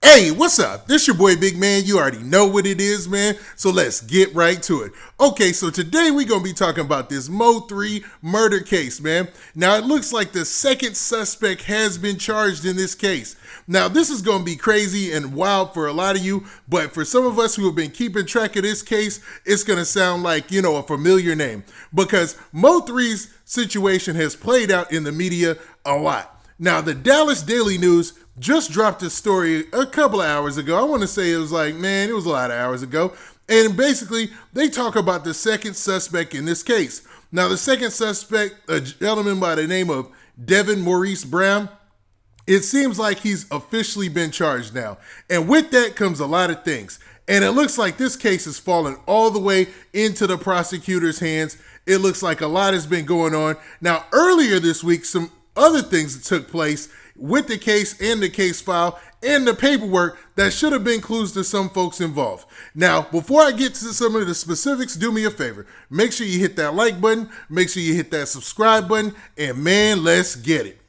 Hey, what's up? This your boy Big Man. You already know what it is, man. So let's get right to it. Okay, so today we're going to be talking about this Mo3 murder case, man. Now, it looks like the second suspect has been charged in this case. Now, this is going to be crazy and wild for a lot of you, but for some of us who have been keeping track of this case, it's going to sound like, a familiar name, because Mo3's situation has played out in the media a lot. Now, the Dallas Daily News just dropped a story a couple of hours ago. I want to say it was a lot of hours ago. And basically, they talk about the second suspect in this case. Now, the second suspect, a gentleman by the name of Devin Maurice Brown, it seems like he's officially been charged now. And with that comes a lot of things. And it looks like this case has fallen all the way into the prosecutor's hands. It looks like a lot has been going on. Now, earlier this week, some other things that took place with the case and the case file and the paperwork that should have been clues to some folks involved. Now, before I get to some of the specifics, do me a favor. Make sure you hit that like button, make sure you hit that subscribe button, and man, let's get it.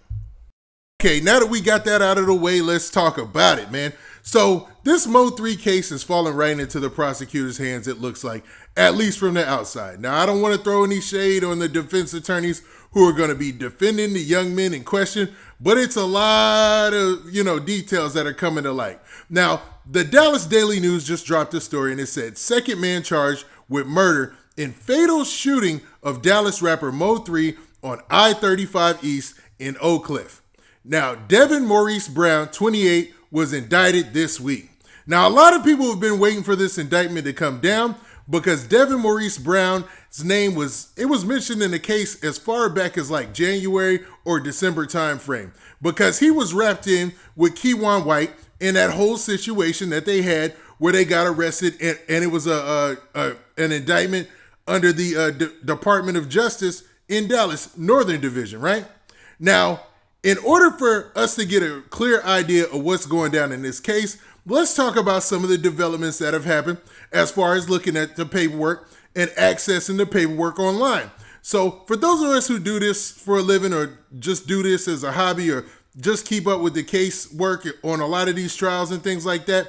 Okay, now that we got that out of the way, let's talk about it, man. So this Mo3 case is falling right into the prosecutor's hands, it looks like, at least from the outside. Now, I don't want to throw any shade on the defense attorneys who are going to be defending the young men in question, but it's a lot of, details that are coming to light. Now, the Dallas Daily News just dropped a story and it said, second man charged with murder in fatal shooting of Dallas rapper Mo3 on I-35 East in Oak Cliff. Now, Devin Maurice Brown, 28, was indicted this week. Now, a lot of people have been waiting for this indictment to come down because Devin Maurice Brown's name was mentioned in the case as far back as like January or December time frame, because he was wrapped in with Keywan White in that whole situation that they had where they got arrested, and it was an indictment under the Department of Justice in Dallas, Northern Division, right? Now, in order for us to get a clear idea of what's going down in this case, let's talk about some of the developments that have happened as far as looking at the paperwork and accessing the paperwork online. So for those of us who do this for a living or just do this as a hobby or just keep up with the case work on a lot of these trials and things like that,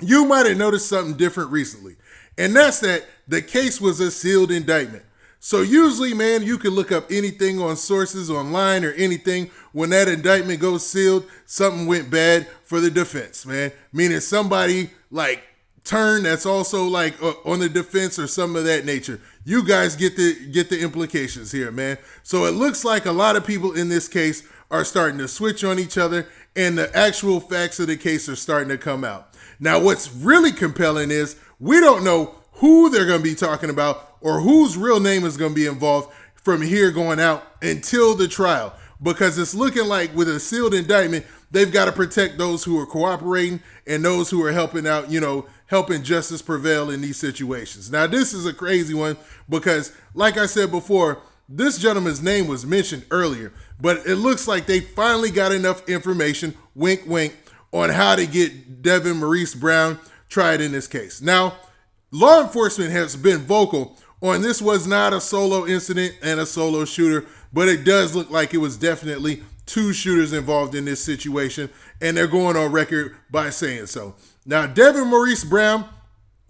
you might have noticed something different recently. And that's that the case was a sealed indictment. So usually, man, you can look up anything on sources online or anything. When that indictment goes sealed, something went bad for the defense, man. Meaning somebody turned that's also on the defense or something of that nature. You guys get the implications here, man. So it looks like a lot of people in this case are starting to switch on each other, and the actual facts of the case are starting to come out. Now, what's really compelling is we don't know who they're going to be talking about or whose real name is going to be involved from here going out until the trial, because it's looking like with a sealed indictment, they've got to protect those who are cooperating and those who are helping out, helping justice prevail in these situations. Now, this is a crazy one because, like I said before, this gentleman's name was mentioned earlier, but it looks like they finally got enough information, wink, wink, on how to get Devin Maurice Brown tried in this case. Now, law enforcement has been vocal on this was not a solo incident and a solo shooter, but it does look like it was definitely two shooters involved in this situation, and they're going on record by saying so. Now, Devin Maurice Brown,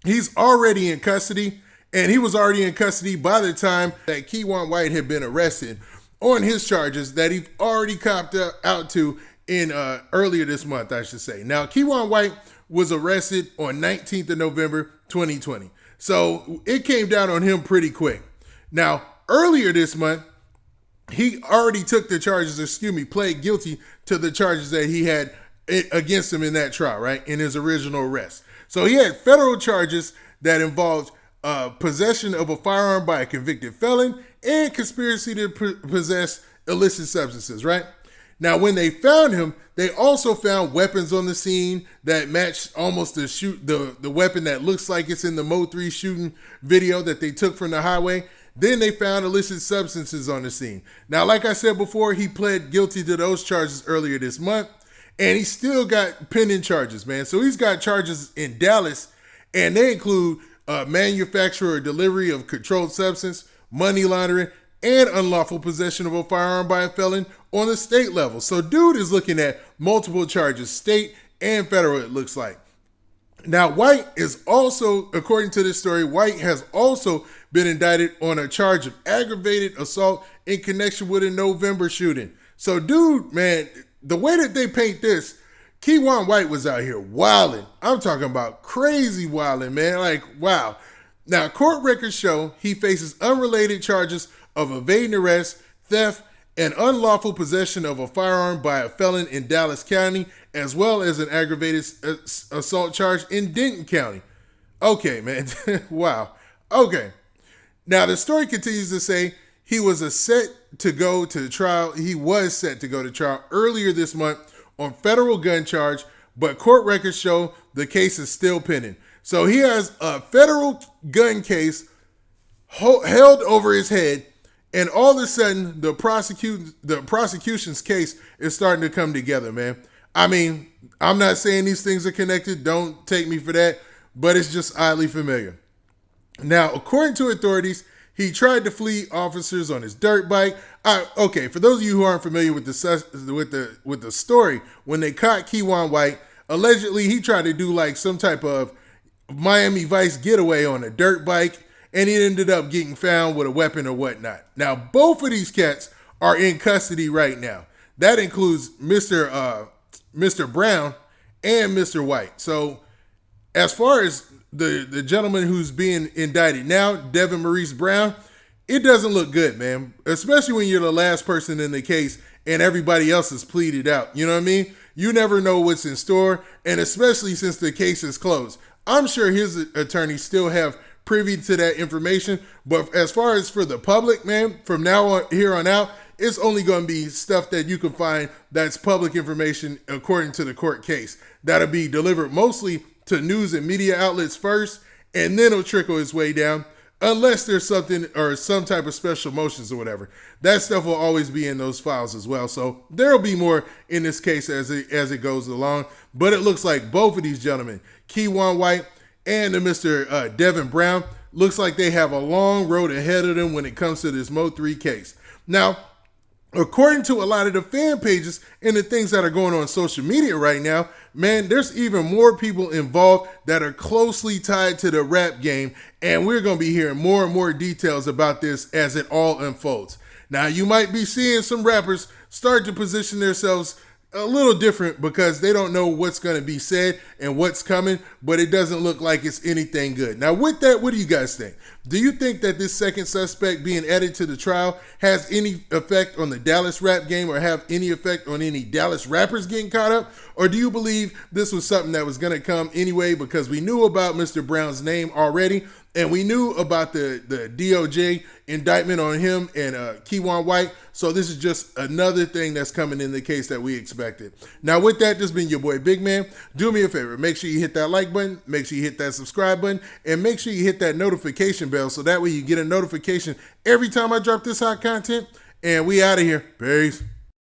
he's already in custody, and he was already in custody by the time that Keywan White had been arrested on his charges that he already copped out to in earlier this month, I should say. Now, Keywan White was arrested on 19th of November, 2020. So it came down on him pretty quick. Now, earlier this month, he already took the charges, pled guilty to the charges that he had against him in that trial, right? In his original arrest. So he had federal charges that involved possession of a firearm by a convicted felon and conspiracy to possess illicit substances, right? Now, when they found him, they also found weapons on the scene that matched almost the weapon that looks like it's in the Mo3 shooting video that they took from the highway. Then they found illicit substances on the scene. Now, like I said before, he pled guilty to those charges earlier this month, and he still got pending charges, man. So he's got charges in Dallas, and they include manufacture or delivery of controlled substance, money laundering, and unlawful possession of a firearm by a felon on the state level. So dude is looking at multiple charges, state and federal, it looks like. Now, White is also, according to this story, White has also been indicted on a charge of aggravated assault in connection with a November shooting. So, dude, man, the way that they paint this, Keywan White was out here wilding. I'm talking about crazy wilding, man. Like, wow. Now, court records show he faces unrelated charges of evading arrest, theft, and unlawful possession of a firearm by a felon in Dallas County, as well as an aggravated assault charge in Denton County. Okay, man. Wow. Okay. Now, the story continues to say he was set to go to trial. He was set to go to trial earlier this month on federal gun charge, but court records show the case is still pending. So he has a federal gun case held over his head, and all of a sudden, the prosecution's case is starting to come together, man. I mean, I'm not saying these things are connected. Don't take me for that, but it's just oddly familiar. Now, according to authorities, he tried to flee officers on his dirt bike. Okay, for those of you who aren't familiar with the story, when they caught Keywan White, allegedly he tried to do like some type of Miami Vice getaway on a dirt bike, and he ended up getting found with a weapon or whatnot. Now, both of these cats are in custody right now. That includes Mr. Brown and Mr. White. So, as far as the gentleman who's being indicted now, Devin Maurice Brown, it doesn't look good, man. Especially when you're the last person in the case and everybody else is pleaded out. You know what I mean? You never know what's in store, and especially since the case is closed. I'm sure his attorneys still have privy to that information, but as far as for the public, man, from now on here on out, it's only going to be stuff that you can find that's public information according to the court case. That'll be delivered mostly to news and media outlets first, and then it'll trickle its way down, unless there's something or some type of special motions or whatever. That stuff will always be in those files as well. So there'll be more in this case as it goes along. But it looks like both of these gentlemen, Keywan White and Mr. Devin Brown, looks like they have a long road ahead of them when it comes to this Mo3 case. Now, according to a lot of the fan pages and the things that are going on social media right now, man, there's even more people involved that are closely tied to the rap game, and we're going to be hearing more and more details about this as it all unfolds. Now, you might be seeing some rappers start to position themselves a little different because they don't know what's going to be said and what's coming, but it doesn't look like it's anything good. Now, with that, what do you guys think? Do you think that this second suspect being added to the trial has any effect on the Dallas rap game or have any effect on any Dallas rappers getting caught up? Or do you believe this was something that was going to come anyway because we knew about Mr. Brown's name already and we knew about the DOJ indictment on him and Keywan White? So this is just another thing that's coming in the case that we expected. Now, with that, this has been your boy Big Man. Do me a favor. Make sure you hit that like button. Make sure you hit that subscribe button. And make sure you hit that notification bell so that way you get a notification every time I drop this hot content. And we out of here. Peace.